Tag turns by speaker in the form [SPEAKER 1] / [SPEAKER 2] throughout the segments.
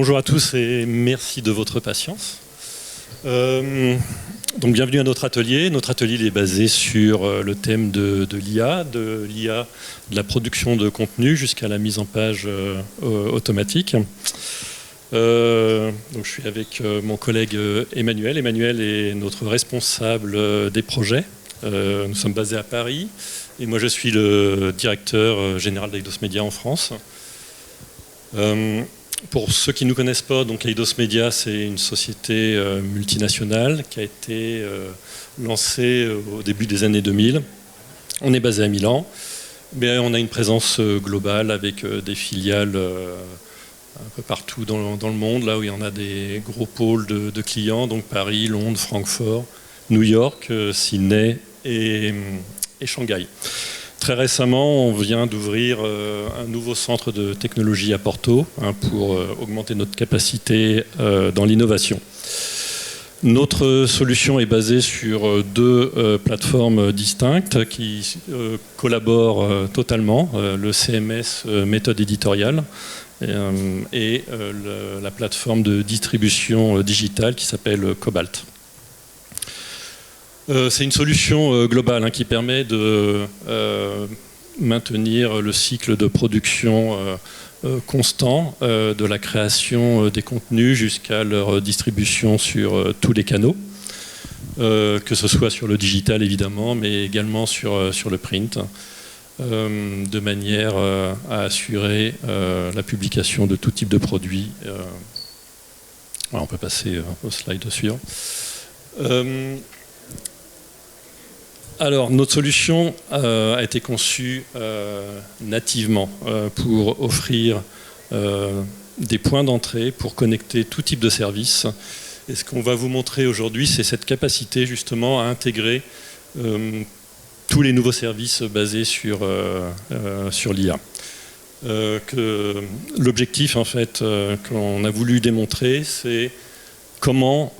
[SPEAKER 1] Bonjour à tous et merci de votre patience. Donc bienvenue à notre atelier. Notre atelier il est basé sur le thème de l'IA, de la production de contenu jusqu'à la mise en page automatique. Donc je suis avec mon collègue Emmanuel. Emmanuel est notre responsable des projets. Nous sommes basés à Paris et moi je suis le directeur général d'Eidos Media en France. Pour ceux qui ne nous connaissent pas, donc Eidos Media, c'est une société multinationale qui a été lancée au début des années 2000. On est basé à Milan, mais on a une présence globale avec des filiales un peu partout dans le monde, là où il y en a des gros pôles de clients, donc Paris, Londres, Francfort, New York, Sydney et Shanghai. Très récemment, on vient d'ouvrir un nouveau centre de technologie à Porto pour augmenter notre capacité dans l'innovation. Notre solution est basée sur deux plateformes distinctes qui collaborent totalement, le CMS méthode éditoriale et la plateforme de distribution digitale qui s'appelle Cobalt. C'est une solution globale qui permet de maintenir le cycle de production constant de la création des contenus jusqu'à leur distribution sur tous les canaux, que ce soit sur le digital évidemment, mais également sur le print, de manière à assurer la publication de tout type de produits. Alors on peut passer au slide suivant. Alors, notre solution a été conçue nativement pour offrir des points d'entrée pour connecter tout type de services. Et ce qu'on va vous montrer aujourd'hui, c'est cette capacité justement à intégrer tous les nouveaux services basés sur l'IA. L'objectif, en fait, qu'on a voulu démontrer, c'est comment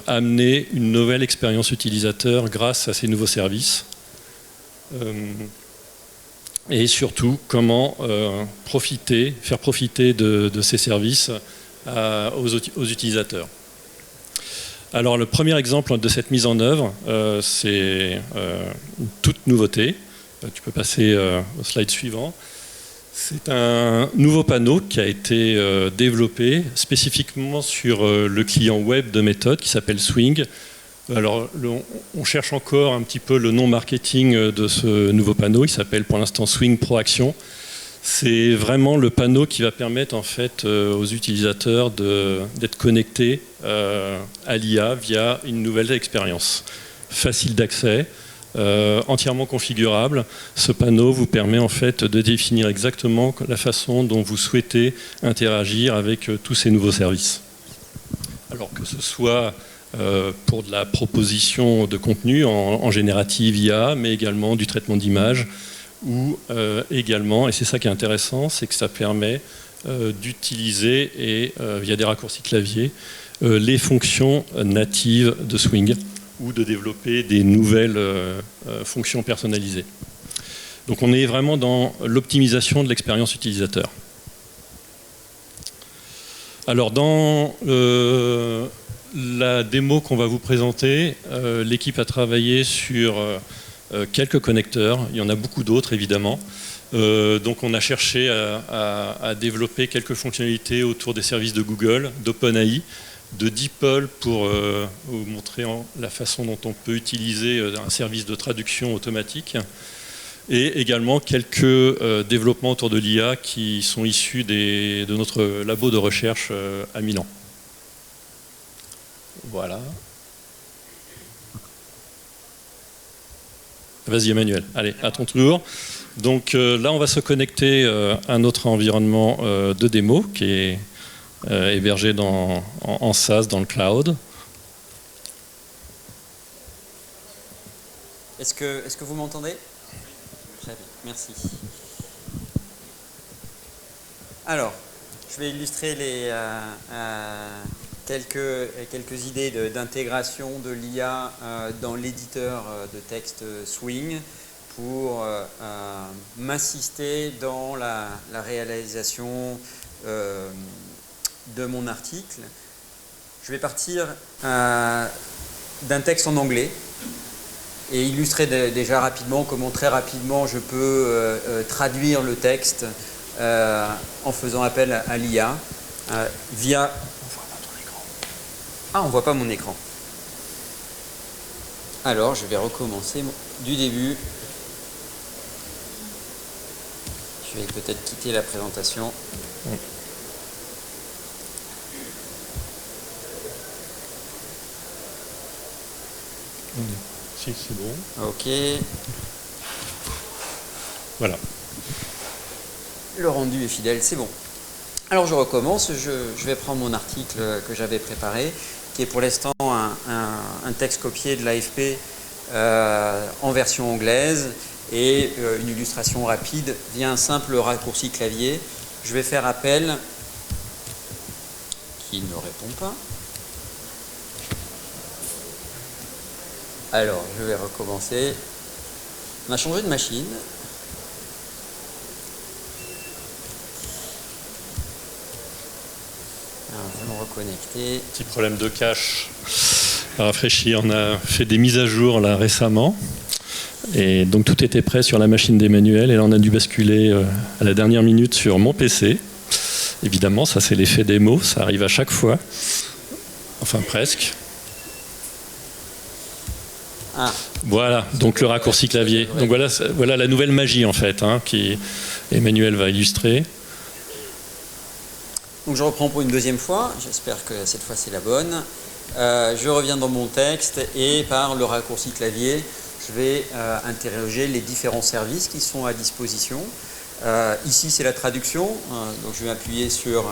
[SPEAKER 1] amener une nouvelle expérience utilisateur grâce à ces nouveaux services et surtout comment faire profiter de ces services aux utilisateurs. Alors le premier exemple de cette mise en œuvre, c'est une toute nouveauté. Tu peux passer au slide suivant. C'est un nouveau panneau qui a été développé spécifiquement sur le client web de méthode qui s'appelle Swing. Alors, on cherche encore un petit peu le nom marketing de ce nouveau panneau. Il s'appelle pour l'instant Swing Pro Action. C'est vraiment le panneau qui va permettre en fait aux utilisateurs d'être connectés à l'IA via une nouvelle expérience. Facile d'accès. Entièrement configurable. Ce panneau vous permet en fait de définir exactement la façon dont vous souhaitez interagir avec tous ces nouveaux services. Alors que ce soit pour de la proposition de contenu en générative IA, mais également du traitement d'images, ou également, et c'est ça qui est intéressant, c'est que ça permet d'utiliser via des raccourcis clavier les fonctions natives de Swing, ou de développer des nouvelles fonctions personnalisées. Donc on est vraiment dans l'optimisation de l'expérience utilisateur. Alors dans la démo qu'on va vous présenter, l'équipe a travaillé sur quelques connecteurs, il y en a beaucoup d'autres évidemment. Donc on a cherché à développer quelques fonctionnalités autour des services de Google, d'OpenAI, de DeepL pour vous montrer la façon dont on peut utiliser un service de traduction automatique et également quelques développements autour de l'IA qui sont issus de notre labo de recherche à Milan. Voilà. Vas-y Emmanuel, allez, à ton tour. Donc là on va se connecter à notre environnement de démo qui est hébergé en SaaS dans le cloud.
[SPEAKER 2] Est-ce que vous m'entendez? Très bien, merci. Alors, je vais illustrer quelques idées d'intégration de l'IA dans l'éditeur de texte Swing pour m'assister dans la réalisation de mon article, je vais partir d'un texte en anglais et illustrer déjà rapidement comment très rapidement je peux traduire le texte en faisant appel à l'IA via... On voit pas ton écran. Ah, on voit pas mon écran. Alors, je vais recommencer du début. Je vais peut-être quitter la présentation.
[SPEAKER 1] Si, c'est bon.
[SPEAKER 2] Ok.
[SPEAKER 1] Voilà.
[SPEAKER 2] Le rendu est fidèle, c'est bon. Alors je recommence, je vais prendre mon article que j'avais préparé, qui est pour l'instant un texte copié de l'AFP en version anglaise et une illustration rapide via un simple raccourci clavier. Je vais faire appel, qui ne répond pas. Alors, je vais recommencer. On a changé de machine. Alors, nous allons reconnecter.
[SPEAKER 1] Petit problème de cache. Rafraîchi, on a fait des mises à jour là récemment. Et donc tout était prêt sur la machine d'Emmanuel. Et là, on a dû basculer à la dernière minute sur mon PC. Évidemment, ça c'est l'effet démo. Ça arrive à chaque fois. Enfin, presque.
[SPEAKER 2] Ah.
[SPEAKER 1] Voilà, donc le raccourci clavier. Donc voilà la nouvelle magie en fait, qui Emmanuel va illustrer.
[SPEAKER 2] Donc je reprends pour une deuxième fois, j'espère que cette fois c'est la bonne. Je reviens dans mon texte et par le raccourci clavier, je vais interroger les différents services qui sont à disposition. Ici c'est la traduction, donc je vais appuyer sur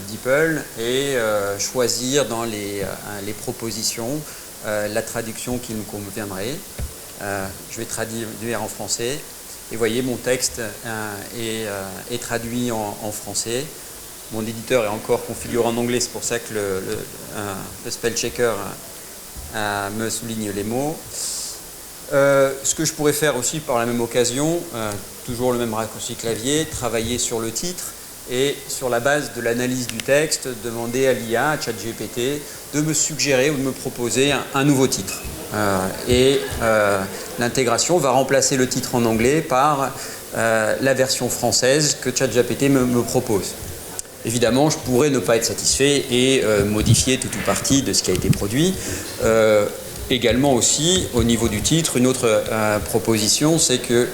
[SPEAKER 2] DeepL et choisir dans les propositions la traduction qui me conviendrait. Je vais traduire en français. Et vous voyez, mon texte est traduit en français. Mon éditeur est encore configuré en anglais, c'est pour ça que le spell checker me souligne les mots. Ce que je pourrais faire aussi par la même occasion, toujours le même raccourci clavier, travailler sur le titre et sur la base de l'analyse du texte, demander à l'IA, à ChatGPT, de me suggérer ou de me proposer un nouveau titre. L'intégration va remplacer le titre en anglais par la version française que ChatGPT me propose. Évidemment, je pourrais ne pas être satisfait et modifier tout ou partie de ce qui a été produit. Également aussi, au niveau du titre, une autre proposition, c'est que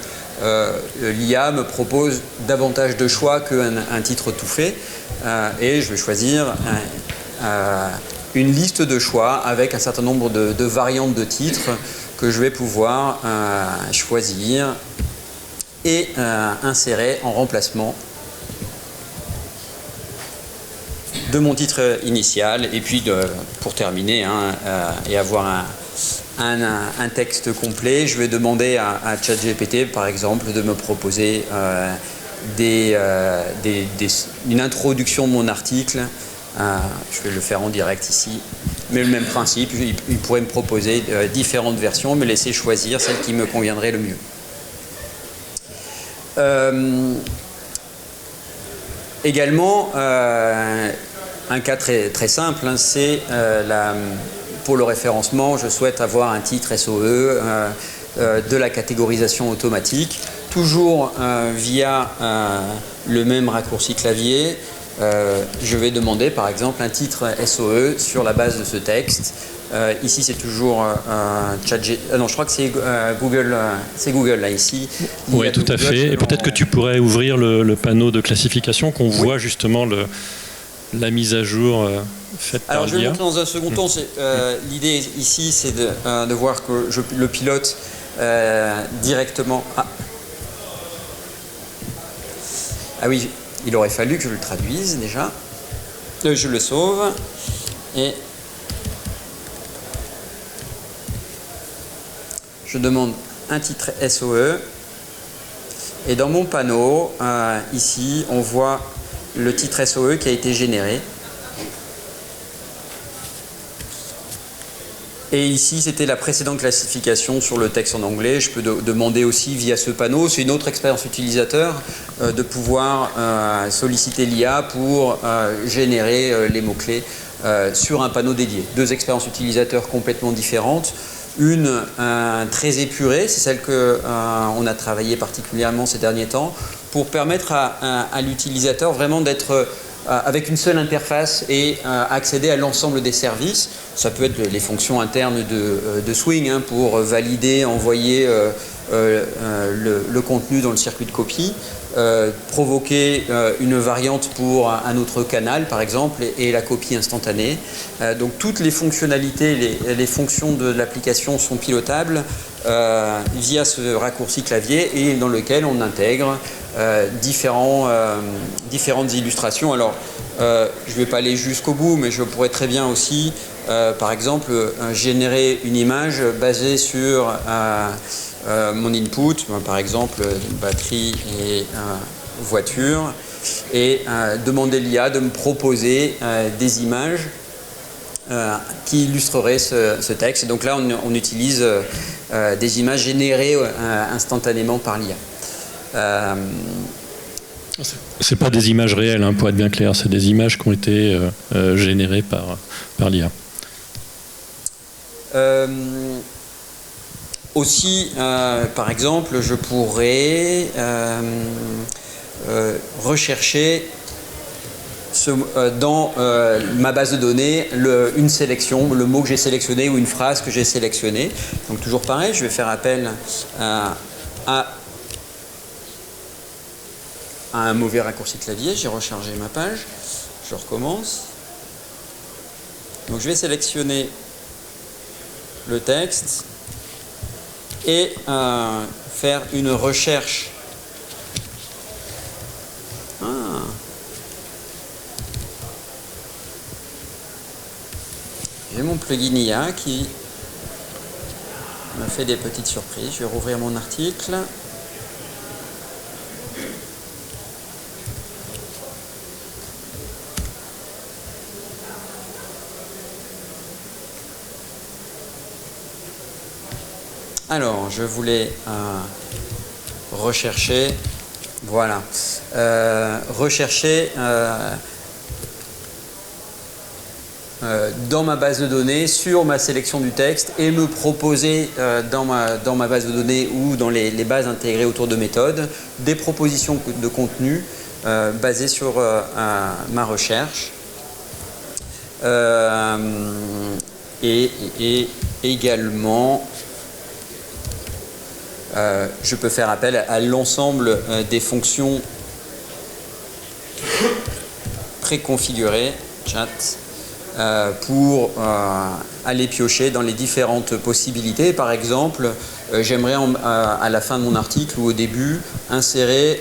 [SPEAKER 2] l'IA me propose davantage de choix qu'un titre tout fait. Et je vais choisir une liste de choix avec un certain nombre de variantes de titres que je vais pouvoir choisir et insérer en remplacement de mon titre initial. Et puis pour terminer et avoir un texte complet, je vais demander à ChatGPT par exemple de me proposer une introduction de mon article. Je vais le faire en direct ici, mais le même principe, il pourrait me proposer différentes versions, me laisser choisir celle qui me conviendrait le mieux. Également, un cas très simple, c'est pour le référencement, je souhaite avoir un titre SOE, de la catégorisation automatique, toujours via le même raccourci clavier. Je vais demander par exemple un titre SOE sur la base de ce texte. Ici c'est toujours non, je crois que c'est Google, c'est Google là ici.
[SPEAKER 1] Oui, tout à fait. Et peut-être que tu pourrais ouvrir le panneau de classification qu'on voit justement la mise à jour faite par l'IA.
[SPEAKER 2] Alors je vais montrer dans un second temps. L'idée ici c'est de voir que je le pilote directement. Ah oui, il aurait fallu que je le traduise déjà. Je le sauve et je demande un titre SOE et dans mon panneau, ici, on voit le titre SOE qui a été généré. Et ici, c'était la précédente classification sur le texte en anglais. Je peux demander aussi via ce panneau, c'est une autre expérience utilisateur, de pouvoir solliciter l'IA pour générer les mots-clés sur un panneau dédié. Deux expériences utilisateurs complètement différentes. Une très épurée, c'est celle qu'on a travaillé particulièrement ces derniers temps, pour permettre à l'utilisateur vraiment d'être avec une seule interface et accéder à l'ensemble des services. Ça peut être les fonctions internes de Swing hein, pour valider, envoyer le contenu dans le circuit de copie, provoquer une variante pour un autre canal par exemple et la copie instantanée. Donc toutes les fonctionnalités, les fonctions de l'application sont pilotables via ce raccourci clavier et dans lequel on intègre différentes illustrations. Alors, je ne vais pas aller jusqu'au bout, mais je pourrais très bien aussi, par exemple, générer une image basée sur mon input, par exemple, batterie et voiture, et demander l'IA de me proposer des images qui illustreraient ce texte. Donc là, on utilise des images générées instantanément par l'IA.
[SPEAKER 1] C'est pas des images réelles, hein, pour être bien clair, c'est des images qui ont été générées par l'IA.
[SPEAKER 2] Aussi, par exemple, je pourrais rechercher dans ma base de données une sélection, le mot que j'ai sélectionné ou une phrase que j'ai sélectionnée. Donc toujours pareil, je vais faire appel à un mauvais raccourci clavier. J'ai rechargé ma page, je recommence. Donc je vais sélectionner le texte et faire une recherche. J'ai mon plugin IA qui me fait des petites surprises. Je vais rouvrir mon article. Alors, je voulais rechercher, voilà, rechercher dans ma base de données sur ma sélection du texte et me proposer dans ma base de données ou dans les bases intégrées autour de méthodes des propositions de contenu basées sur ma recherche et également je peux faire appel à l'ensemble des fonctions préconfigurées, chat, pour aller piocher dans les différentes possibilités. Par exemple, j'aimerais à la fin de mon article ou au début insérer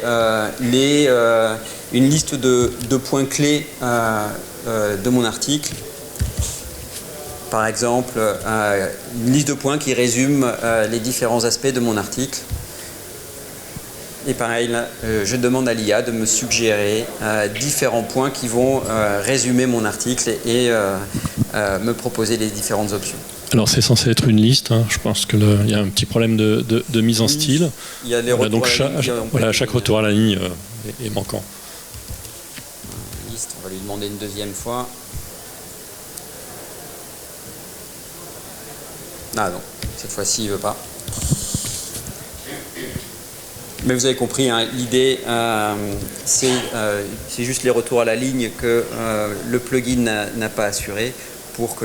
[SPEAKER 2] une liste de points clés de mon article. Par exemple, une liste de points qui résume les différents aspects de mon article. Et pareil, là, je demande à l'IA de me suggérer différents points qui vont résumer mon article et me proposer les différentes options.
[SPEAKER 1] Alors c'est censé être une liste, hein. Je pense qu'il y a un petit problème de mise en style.
[SPEAKER 2] Il y a les retours
[SPEAKER 1] donc chaque retour à la ligne est manquant.
[SPEAKER 2] Liste, on va lui demander une deuxième fois. Ah non, cette fois-ci il ne veut pas. Mais vous avez compris, hein, l'idée c'est juste les retours à la ligne que le plugin n'a pas assuré pour que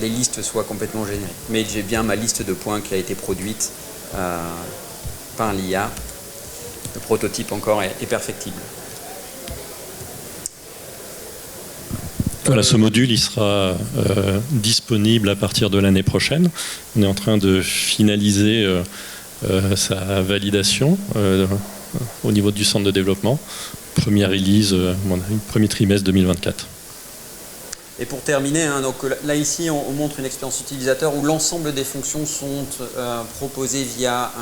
[SPEAKER 2] les listes soient complètement générées. Mais j'ai bien ma liste de points qui a été produite par l'IA. Le prototype encore est perfectible.
[SPEAKER 1] Voilà, ce module il sera disponible à partir de l'année prochaine. On est en train de finaliser sa validation au niveau du centre de développement. Première release, premier trimestre 2024.
[SPEAKER 2] Et pour terminer, hein, donc là ici on montre une expérience utilisateur où l'ensemble des fonctions sont proposées via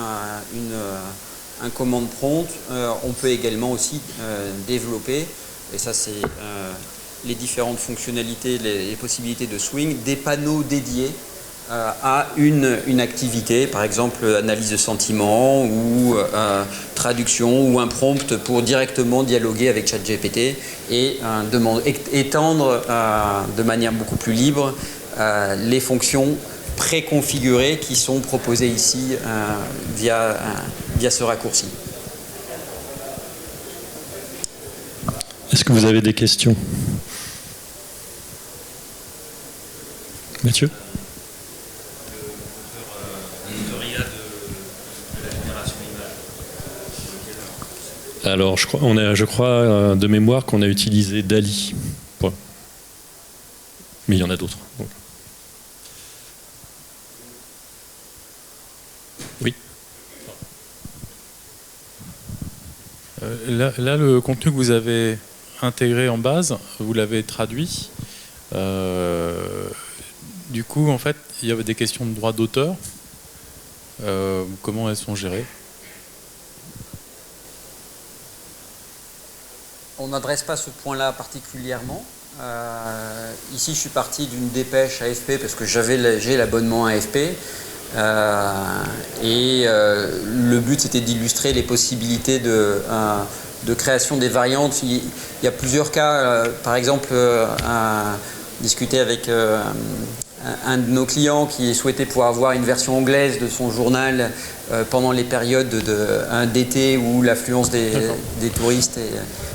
[SPEAKER 2] un commande prompt. On peut également aussi développer, et ça c'est les différentes fonctionnalités, les possibilités de swing, des panneaux dédiés à une activité, par exemple analyse de sentiments ou traduction ou un prompt pour directement dialoguer avec ChatGPT et étendre de manière beaucoup plus libre les fonctions préconfigurées qui sont proposées ici via ce raccourci.
[SPEAKER 1] Est-ce que vous avez des questions? Mathieu? Alors, je crois de mémoire qu'on a utilisé DALL-E. Point. Mais il y en a d'autres. Donc. Oui.
[SPEAKER 3] Là, le contenu que vous avez intégré en base, vous l'avez traduit. Du coup, en fait, il y avait des questions de droit d'auteur. Comment elles sont gérées?
[SPEAKER 2] On n'adresse pas ce point-là particulièrement. Ici, je suis parti d'une dépêche AFP parce que j'ai l'abonnement AFP. Le but, c'était d'illustrer les possibilités de création des variantes. Il y a plusieurs cas. Par exemple, discuter avec un de nos clients qui souhaitait pouvoir avoir une version anglaise de son journal pendant les périodes d'été où l'affluence des touristes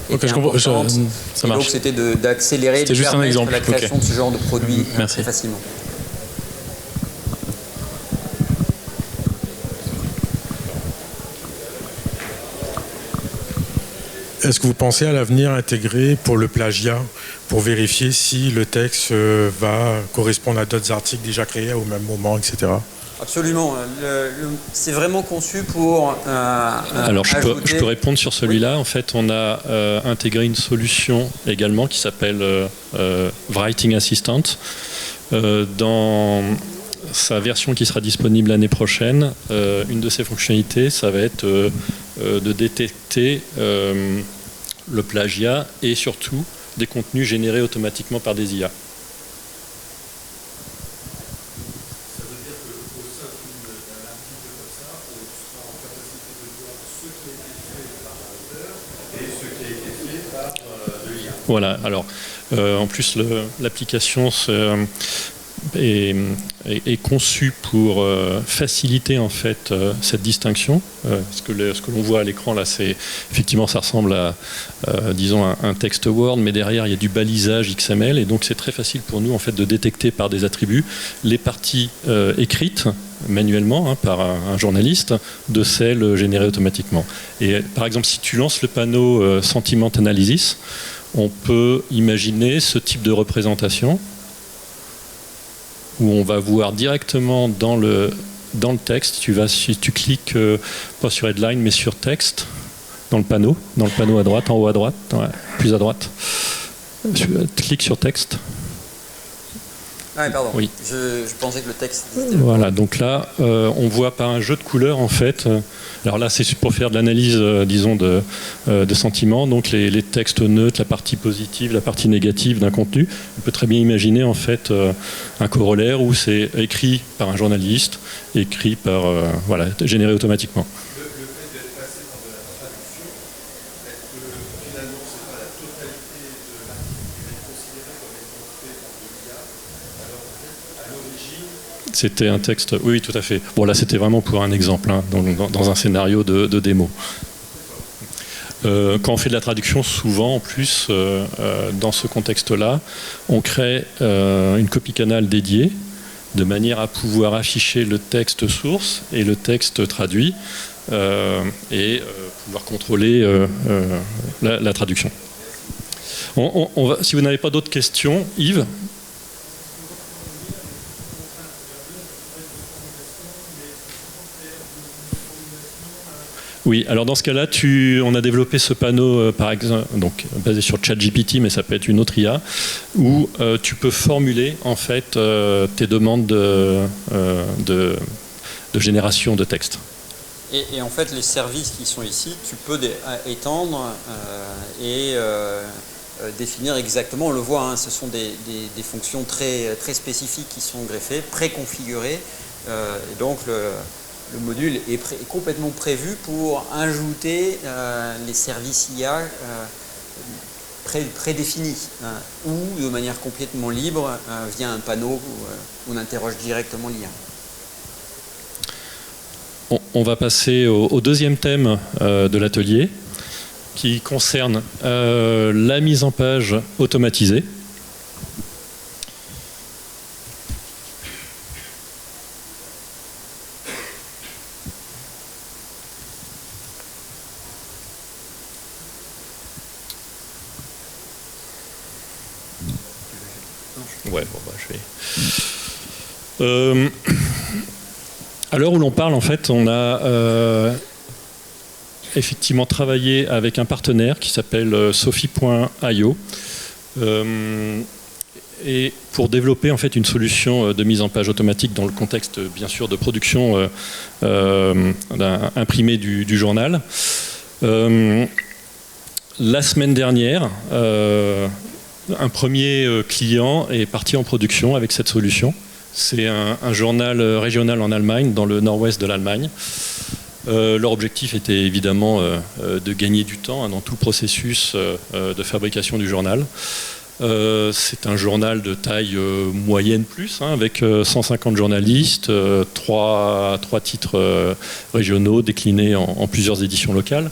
[SPEAKER 2] était importante.
[SPEAKER 3] Ça marche.
[SPEAKER 2] Donc c'était d'accélérer, de permettre la création de ce genre de produit très facilement.
[SPEAKER 4] Est-ce que vous pensez à l'avenir intégrer pour le plagiat, pour vérifier si le texte va correspondre à d'autres articles déjà créés au même moment, etc.
[SPEAKER 2] Absolument. C'est vraiment conçu pour
[SPEAKER 1] Alors, je peux répondre sur celui-là. En fait, on a intégré une solution également qui s'appelle Writing Assistant. Dans sa version qui sera disponible l'année prochaine, une de ses fonctionnalités, ça va être de détecter le plagiat et surtout des contenus générés automatiquement par des IA.
[SPEAKER 4] Ça veut dire qu'au sein d'un article comme ça, on sera en capacité de voir ce qui a été fait par l'auteur et ce qui a été fait par de l'IA.
[SPEAKER 1] Voilà, alors en plus l'application est conçu pour faciliter en fait cette distinction. Ce que l'on voit à l'écran là, effectivement ça ressemble à disons un texte Word, mais derrière il y a du balisage XML et donc c'est très facile pour nous en fait de détecter par des attributs les parties écrites manuellement par un journaliste de celles générées automatiquement. Et par exemple si tu lances le panneau Sentiment Analysis, on peut imaginer ce type de représentation où on va voir directement dans le texte, tu cliques pas sur headline mais sur texte, dans le panneau à droite, en haut à droite, ouais, plus à droite. Clique sur texte.
[SPEAKER 2] Ah pardon,
[SPEAKER 1] oui.
[SPEAKER 2] Je pensais que le texte...
[SPEAKER 1] Voilà, donc là, on voit par un jeu de couleurs, en fait, alors là, c'est pour faire de l'analyse, disons, de sentiments, donc les textes neutres, la partie positive, la partie négative d'un contenu. On peut très bien imaginer, en fait, un corollaire où c'est écrit par un journaliste, écrit par, voilà, généré automatiquement.
[SPEAKER 4] Le fait d'être passé par de la traduction, est-ce que finalement, ce n'est pas la totalité de l'article qui va être considérée comme étant fait par de l'IA? Alors, à l'origine...
[SPEAKER 1] C'était un texte, oui, tout à fait. Bon, là, c'était vraiment pour un exemple, hein, dans un scénario de démo. Quand on fait de la traduction, souvent, en plus, dans ce contexte-là, on crée une copie canal dédiée, de manière à pouvoir afficher le texte source et le texte traduit, et pouvoir contrôler la traduction. Si vous n'avez pas d'autres questions, Yves ? Oui, alors dans ce cas-là, on a développé ce panneau, par exemple, donc basé sur ChatGPT, mais ça peut être une autre IA, où tu peux formuler en fait tes demandes de génération de texte.
[SPEAKER 2] Et en fait, les services qui sont ici, tu peux étendre définir exactement, on le voit, hein, ce sont des fonctions très, très spécifiques qui sont greffées, préconfigurées, et donc le module est complètement prévu pour ajouter les services IA prédéfinis, ou de manière complètement libre via un panneau où on interroge directement l'IA.
[SPEAKER 1] On va passer au deuxième thème de l'atelier, qui concerne la mise en page automatisée. Ouais, bon, bah, je vais... à l'heure où l'on parle, en fait, on a effectivement travaillé avec un partenaire qui s'appelle Sophie.io et pour développer en fait une solution de mise en page automatique dans le contexte bien sûr de production imprimée du journal. La semaine dernière, un premier client est parti en production avec cette solution. C'est un journal régional en Allemagne, dans le nord-ouest de l'Allemagne. Leur objectif était évidemment de gagner du temps dans tout le processus de fabrication du journal. C'est un journal de taille moyenne plus, avec 150 journalistes, 3 titres régionaux déclinés en plusieurs éditions locales.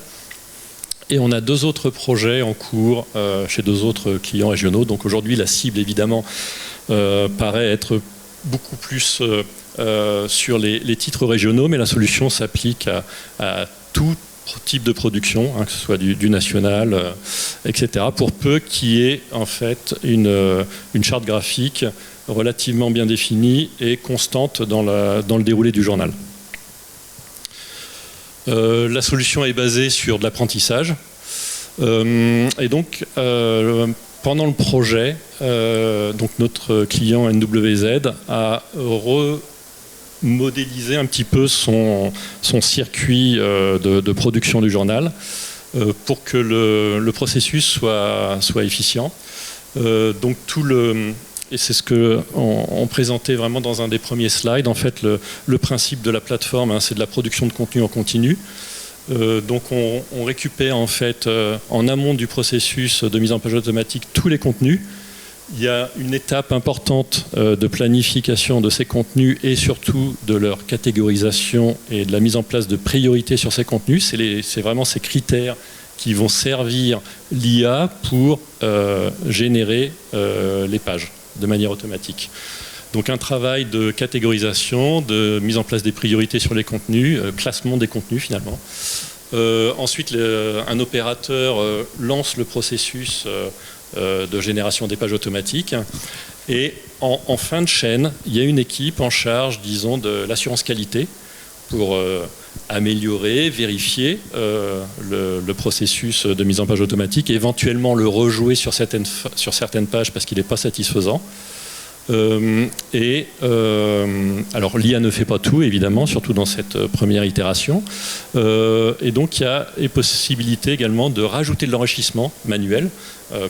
[SPEAKER 1] Et on a 2 autres projets en cours chez 2 autres clients régionaux. Donc aujourd'hui, la cible, évidemment, paraît être beaucoup plus sur les titres régionaux, mais la solution s'applique à tout type de production, que ce soit du national, etc., pour peu qu'il y ait en fait une charte graphique relativement bien définie et constante dans le déroulé du journal. La solution est basée sur de l'apprentissage. Et donc, pendant le projet, donc notre client NWZ a remodélisé un petit peu son circuit de production du journal pour que le processus soit efficient. Donc et c'est ce qu'on présentait vraiment dans un des premiers slides. En fait, le principe de la plateforme, c'est de la production de contenu en continu. Donc on récupère en fait en amont du processus de mise en page automatique tous les contenus. Il y a une étape importante de planification de ces contenus et surtout de leur catégorisation et de la mise en place de priorités sur ces contenus. C'est vraiment ces critères qui vont servir l'IA pour générer les pages de manière automatique. Donc un travail de catégorisation, de mise en place des priorités sur les contenus, classement des contenus finalement. Ensuite, un opérateur lance le processus de génération des pages automatiques. Et en fin de chaîne, il y a une équipe en charge, disons, de l'assurance qualité pour améliorer, vérifier le processus de mise en page automatique et éventuellement le rejouer sur certaines pages parce qu'il n'est pas satisfaisant. Alors l'IA ne fait pas tout, évidemment, surtout dans cette première itération. Et donc il y a les possibilités également de rajouter de l'enrichissement manuel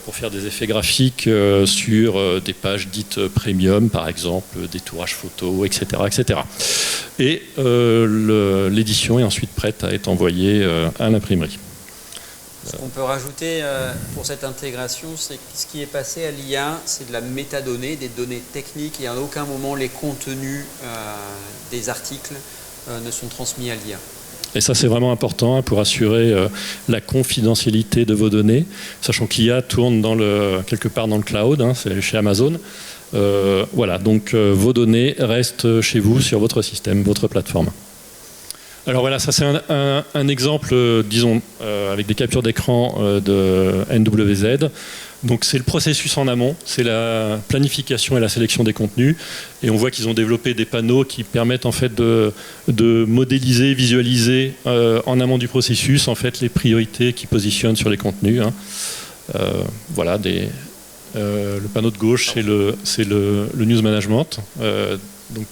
[SPEAKER 1] pour faire des effets graphiques sur des pages dites premium, par exemple, des tourages photos, etc. etc. Et l'édition est ensuite prête à être envoyée à l'imprimerie.
[SPEAKER 2] Ce qu'on peut rajouter pour cette intégration, c'est que ce qui est passé à l'IA, c'est de la métadonnée, des données techniques, et à aucun moment les contenus des articles ne sont transmis à l'IA.
[SPEAKER 1] Et ça, c'est vraiment important pour assurer la confidentialité de vos données, sachant qu'IA tourne quelque part dans le cloud, c'est chez Amazon. Voilà, donc vos données restent chez vous, sur votre système, votre plateforme. Alors voilà, ça c'est un exemple, disons, avec des captures d'écran de NWZ. Donc c'est le processus en amont, c'est la planification et la sélection des contenus. Et on voit qu'ils ont développé des panneaux qui permettent en fait de modéliser, visualiser en amont du processus en fait les priorités qui positionnent sur les contenus. Voilà, le panneau de gauche c'est le news management, donc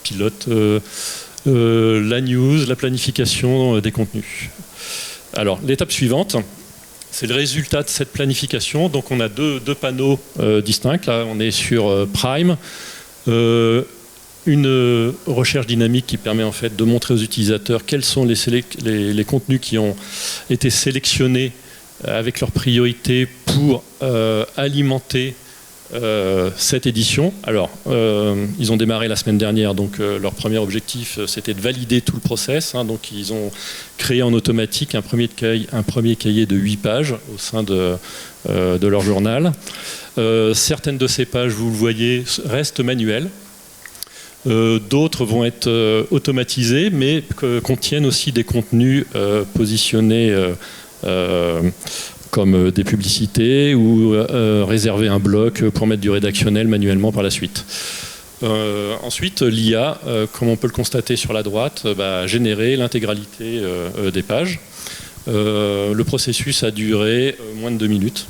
[SPEAKER 1] pilote. La news, la planification des contenus. Alors, l'étape suivante, c'est le résultat de cette planification. Donc on a deux panneaux distincts. Là, on est sur Prime. Une recherche dynamique qui permet en fait de montrer aux utilisateurs quels sont les contenus qui ont été sélectionnés avec leurs priorités pour alimenter cette édition. Alors, ils ont démarré la semaine dernière, donc leur premier objectif, c'était de valider tout le process. Donc, ils ont créé en automatique un premier cahier de 8 pages au sein de leur journal. Certaines de ces pages, vous le voyez, restent manuelles. D'autres vont être automatisées, mais contiennent aussi des contenus positionnés comme des publicités ou réserver un bloc pour mettre du rédactionnel manuellement par la suite. Ensuite, l'IA, comme on peut le constater sur la droite, a généré l'intégralité des pages. Le processus a duré moins de 2 minutes.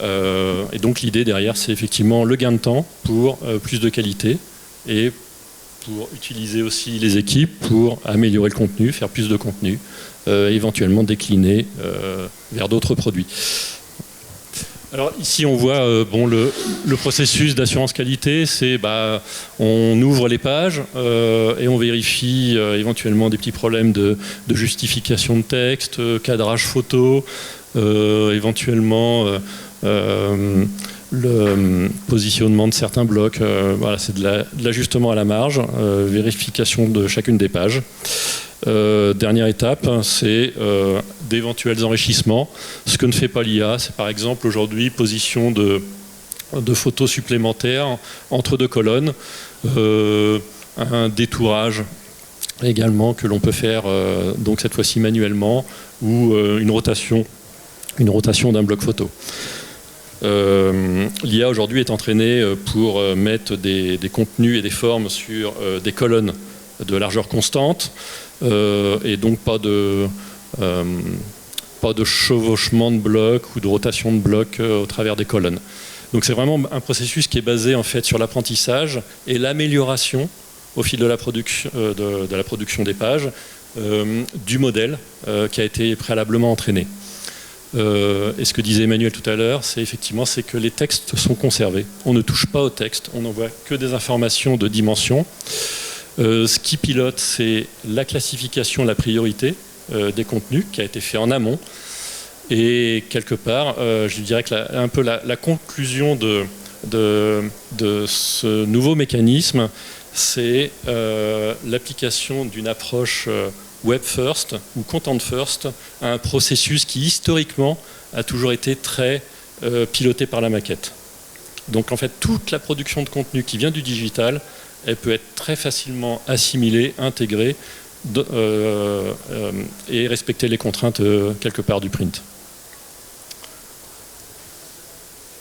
[SPEAKER 1] Et donc l'idée derrière, c'est effectivement le gain de temps pour plus de qualité et pour utiliser aussi les équipes pour améliorer le contenu, faire plus de contenu, éventuellement décliner vers d'autres produits. Alors ici on voit le processus d'assurance qualité, c'est on ouvre les pages et on vérifie éventuellement des petits problèmes de justification de texte, cadrage photo, éventuellement le positionnement de certains blocs. Voilà, c'est de l'ajustement à la marge, vérification de chacune des pages. Dernière étape, c'est d'éventuels enrichissements. Ce que ne fait pas l'IA, c'est par exemple aujourd'hui position de photos supplémentaires entre 2 colonnes, un détourage également que l'on peut faire donc cette fois-ci manuellement, ou une rotation d'un bloc photo. L'IA aujourd'hui est entraînée pour mettre des contenus et des formes sur des colonnes de largeur constante, et donc pas de chevauchement de blocs ou de rotation de blocs au travers des colonnes. Donc c'est vraiment un processus qui est basé en fait sur l'apprentissage et l'amélioration au fil de la production des pages du modèle qui a été préalablement entraîné. Et ce que disait Emmanuel tout à l'heure, c'est que les textes sont conservés. On ne touche pas au texte, on n'envoie que des informations de dimension. Ce qui pilote, c'est la classification, la priorité des contenus qui a été fait en amont. Et quelque part, je dirais que la conclusion de ce nouveau mécanisme, c'est l'application d'une approche Web First ou Content First à un processus qui historiquement a toujours été très piloté par la maquette. Donc en fait, toute la production de contenu qui vient du digital, elle peut être très facilement assimilée, intégrée et respecter les contraintes quelque part du print.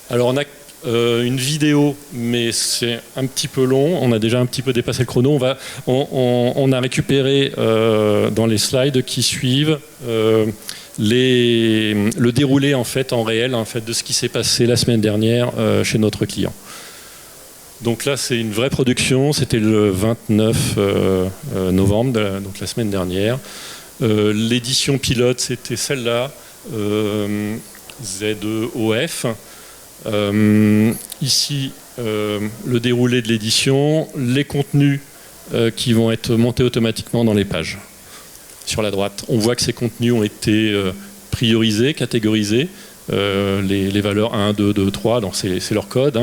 [SPEAKER 1] Alors on a une vidéo, mais c'est un petit peu long, on a déjà un petit peu dépassé le chrono. On a récupéré dans les slides qui suivent le déroulé en fait en réel de ce qui s'est passé la semaine dernière chez notre client. Donc là c'est une vraie production, c'était le 29 novembre, donc la semaine dernière. L'édition pilote c'était celle-là, ZEOF. Ici, le déroulé de l'édition, les contenus qui vont être montés automatiquement dans les pages. Sur la droite, on voit que ces contenus ont été priorisés, catégorisés, les valeurs 1, 2, 2, 3, donc c'est leur code.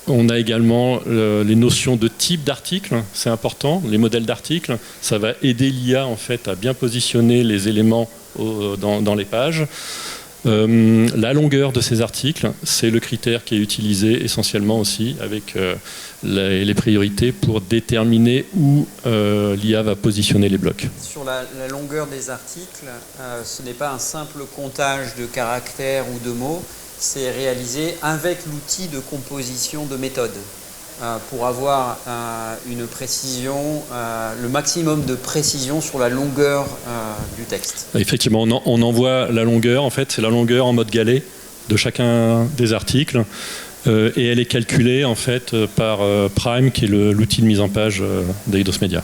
[SPEAKER 1] On a également les notions de type d'article, c'est important, les modèles d'articles, ça va aider l'IA en fait à bien positionner les éléments dans les pages. La longueur de ces articles, c'est le critère qui est utilisé essentiellement aussi avec les priorités pour déterminer où l'IA va positionner les blocs.
[SPEAKER 2] Sur la longueur des articles, ce n'est pas un simple comptage de caractères ou de mots, c'est réalisé avec l'outil de composition de méthode pour avoir une précision, le maximum de précision sur la longueur du texte. Effectivement,
[SPEAKER 1] on envoie la longueur, en fait, c'est la longueur en mode galet de chacun des articles et elle est calculée en fait par Prime, qui est l'outil de mise en page d'Eidos Media.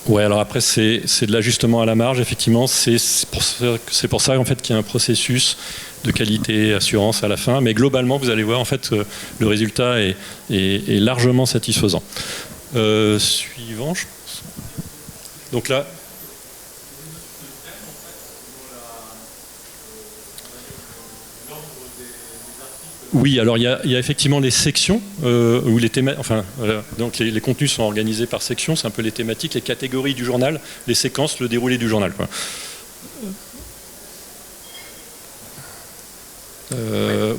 [SPEAKER 1] Ouais, alors après, c'est de l'ajustement à la marge, effectivement. C'est pour ça en fait, qu'il y a un processus de qualité, assurance à la fin. Mais globalement, vous allez voir, en fait, le résultat est largement satisfaisant. Suivant, je pense. Donc là... Oui, alors il y a effectivement les sections où donc les contenus sont organisés par sections, c'est un peu les thématiques, les catégories du journal, les séquences, le déroulé du journal, quoi.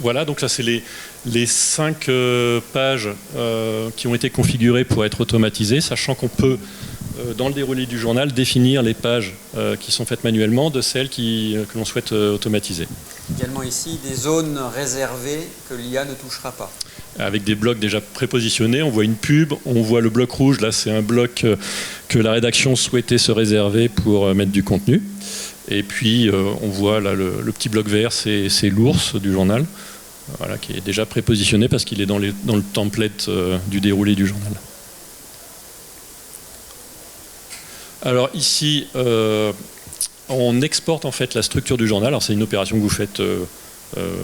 [SPEAKER 1] Voilà, donc ça c'est les 5 pages qui ont été configurées pour être automatisées, sachant qu'on peut dans le déroulé du journal définir les pages qui sont faites manuellement de celles que l'on souhaite automatiser.
[SPEAKER 2] Également ici des zones réservées que l'IA ne touchera pas.
[SPEAKER 1] Avec des blocs déjà prépositionnés, on voit une pub, on voit le bloc rouge, là c'est un bloc que la rédaction souhaitait se réserver pour mettre du contenu. Et puis on voit là le petit bloc vert, c'est l'ours du journal, voilà, qui est déjà prépositionné parce qu'il est dans le template du déroulé du journal. Alors ici, on exporte en fait la structure du journal. Alors c'est une opération que vous faites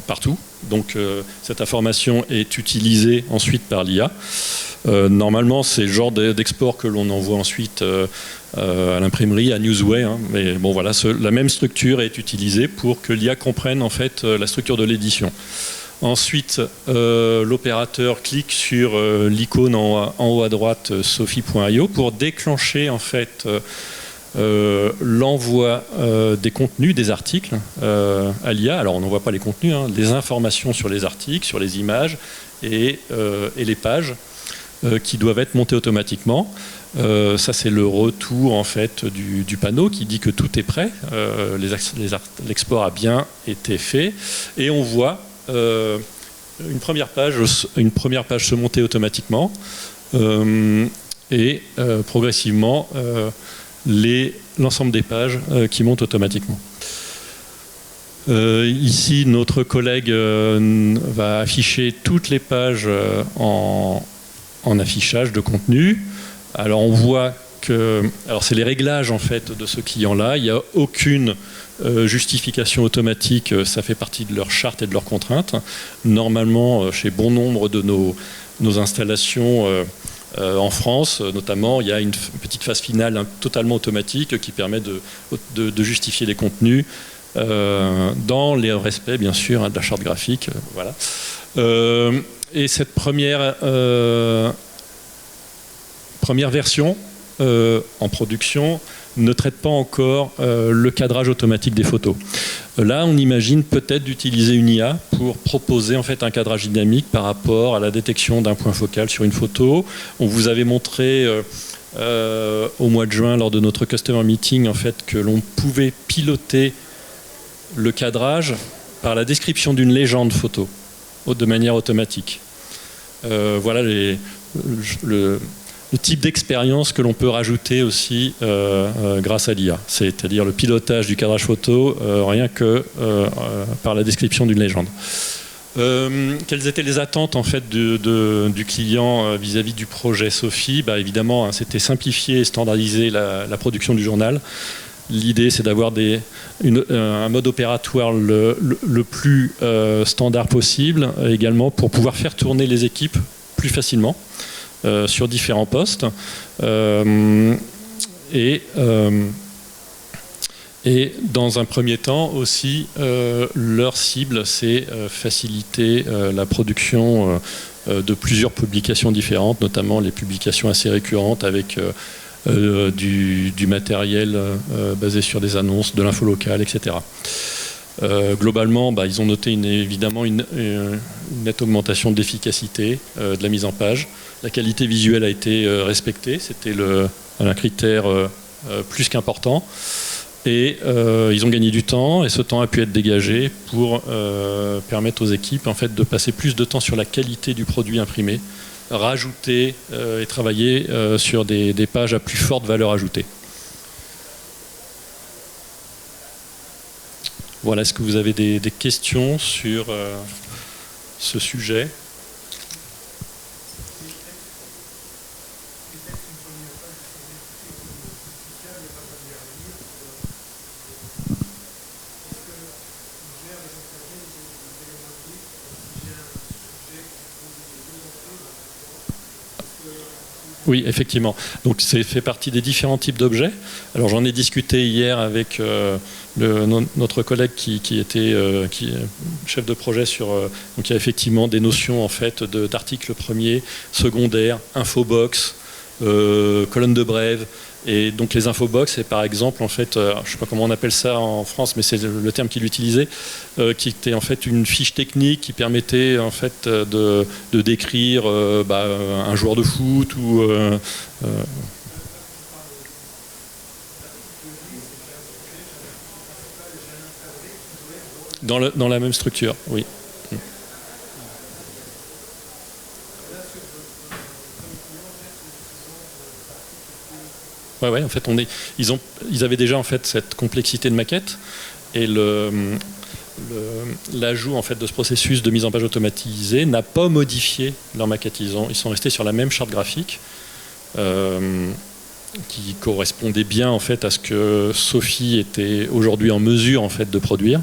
[SPEAKER 1] partout. Donc cette information est utilisée ensuite par l'IA. Normalement, c'est le genre d'export que l'on envoie ensuite à l'imprimerie, à Newsway. Hein. Mais bon, voilà, la même structure est utilisée pour que l'IA comprenne en fait la structure de l'édition. Ensuite, l'opérateur clique sur l'icône en haut à droite, sophie.io, pour déclencher en fait l'envoi des contenus, des articles à l'IA. Alors on n'envoie pas les contenus, hein, des informations sur les articles, sur les images et les pages qui doivent être montées automatiquement. Ça c'est le retour en fait du panneau qui dit que tout est prêt, l'export a bien été fait et on voit une première page se monter automatiquement et progressivement l'ensemble des pages qui montent automatiquement. Ici, notre collègue va afficher toutes les pages en affichage de contenu. Alors on voit que, alors c'est les réglages en fait de ce client-là. Il n'y a aucune justification automatique, ça fait partie de leur charte et de leurs contraintes. Normalement, chez bon nombre de nos installations en France, notamment, il y a une petite phase finale totalement automatique qui permet de justifier les contenus dans les respects, bien sûr, de la charte graphique. Voilà. Et cette première version en production ne traite pas encore le cadrage automatique des photos. Là, on imagine peut-être d'utiliser une IA pour proposer en fait un cadrage dynamique par rapport à la détection d'un point focal sur une photo. On vous avait montré au mois de juin lors de notre customer meeting en fait que l'on pouvait piloter le cadrage par la description d'une légende photo de manière automatique. Voilà le type d'expérience que l'on peut rajouter aussi grâce à l'IA, c'est-à-dire le pilotage du cadrage photo rien que par la description d'une légende. Quelles étaient les attentes en fait du client vis-à-vis du projet Sophie? Évidemment, hein, c'était simplifier et standardiser la production du journal. L'idée, c'est d'avoir un mode opératoire le plus standard possible, également pour pouvoir faire tourner les équipes plus facilement. Sur différents postes et dans un premier temps aussi leur cible c'est faciliter la production de plusieurs publications différentes, notamment les publications assez récurrentes avec du matériel basé sur des annonces, de l'info locale, etc. Globalement, ils ont noté évidemment une nette augmentation de l'efficacité de la mise en page. La qualité visuelle a été respectée, c'était un critère plus qu'important. Et ils ont gagné du temps, et ce temps a pu être dégagé pour permettre aux équipes en fait, de passer plus de temps sur la qualité du produit imprimé, rajouter et travailler sur des pages à plus forte valeur ajoutée. Voilà, est-ce que vous avez des questions sur ce sujet ? Oui, effectivement. Donc, c'est fait partie des différents types d'objets. Alors, j'en ai discuté hier avec notre collègue qui était chef de projet sur. Donc, il y a effectivement des notions en fait d'articles premiers, secondaires, infobox, colonne de brève. Et donc les infobox, c'est par exemple, en fait, je ne sais pas comment on appelle ça en France, mais c'est le terme qu'il utilisait, qui était en fait une fiche technique qui permettait en fait de décrire un joueur de foot ou dans la même structure, oui. Ouais, en fait, ils avaient déjà en fait cette complexité de maquette et l'ajout en fait de ce processus de mise en page automatisée n'a pas modifié leur maquette. Ils sont restés sur la même charte graphique qui correspondait bien en fait à ce que Sophie était aujourd'hui en mesure en fait de produire.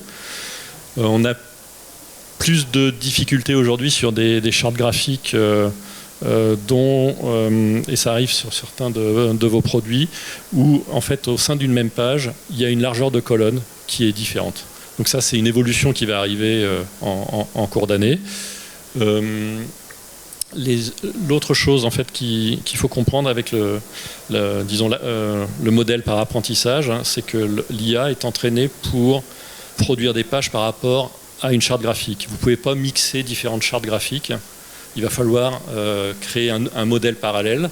[SPEAKER 1] On a plus de difficultés aujourd'hui sur des chartes graphiques. Et ça arrive sur certains de vos produits, où en fait au sein d'une même page, il y a une largeur de colonne qui est différente. Donc ça, c'est une évolution qui va arriver en cours d'année. L'autre chose en fait qu'il faut comprendre avec le modèle par apprentissage, hein, c'est que l'IA est entraînée pour produire des pages par rapport à une charte graphique. Vous ne pouvez pas mixer différentes chartes graphiques. Il va falloir créer un modèle parallèle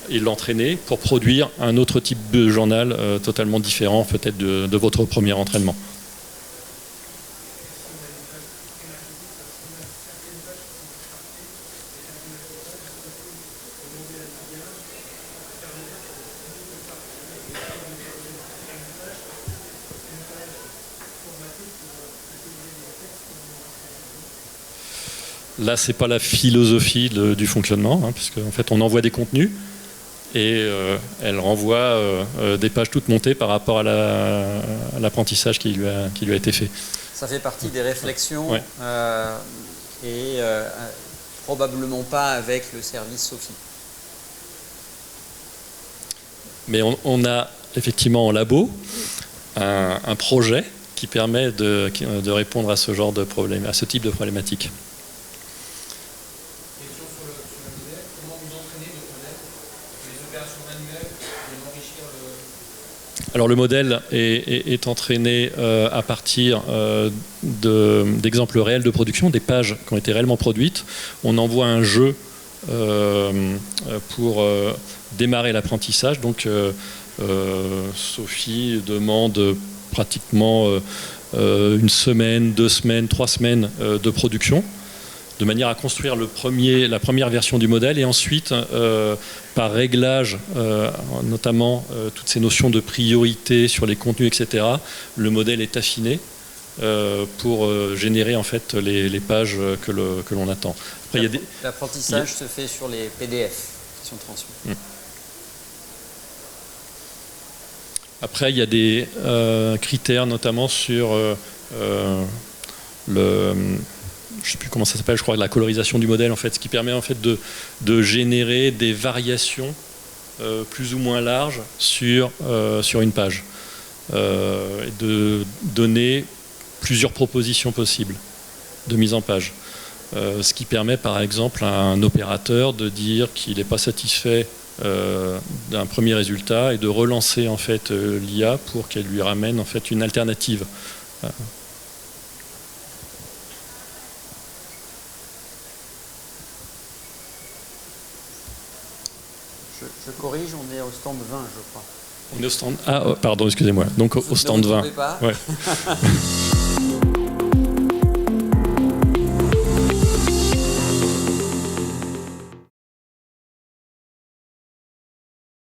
[SPEAKER 1] et l'entraîner pour produire un autre type de journal totalement différent peut-être de votre premier entraînement. Là, c'est pas la philosophie du fonctionnement, hein, puisque en fait, on envoie des contenus et elle renvoie des pages toutes montées par rapport à l'apprentissage qui lui a été fait.
[SPEAKER 2] Ça fait partie des réflexions,
[SPEAKER 1] ouais.
[SPEAKER 2] Et probablement pas avec le service Sophie.
[SPEAKER 1] Mais on a effectivement en labo un projet qui permet de répondre à ce genre de problème, à ce type de problématique. Alors le modèle est entraîné à partir d'exemples réels de production, des pages qui ont été réellement produites. On envoie un jeu pour démarrer l'apprentissage. Donc Sophie demande pratiquement une semaine, 2 semaines, 3 semaines de production, de manière à construire la première version du modèle, et ensuite, par réglage, notamment toutes ces notions de priorité sur les contenus, etc., le modèle est affiné pour générer en fait les pages que l'on attend.
[SPEAKER 2] L'apprentissage se fait sur les PDF qui sont transmis.
[SPEAKER 1] Après, il y a des critères, notamment sur je ne sais plus comment ça s'appelle, je crois, la colorisation du modèle, en fait, ce qui permet en fait de générer des variations plus ou moins larges sur une page, et de donner plusieurs propositions possibles de mise en page. Ce qui permet par exemple à un opérateur de dire qu'il n'est pas satisfait d'un premier résultat et de relancer en fait l'IA pour qu'elle lui ramène en fait une alternative.
[SPEAKER 2] Je corrige, on est au stand 20, je crois.
[SPEAKER 1] On est au stand... Ah, pardon, excusez-moi. Donc au stand 20.
[SPEAKER 2] Pas.
[SPEAKER 1] Ouais.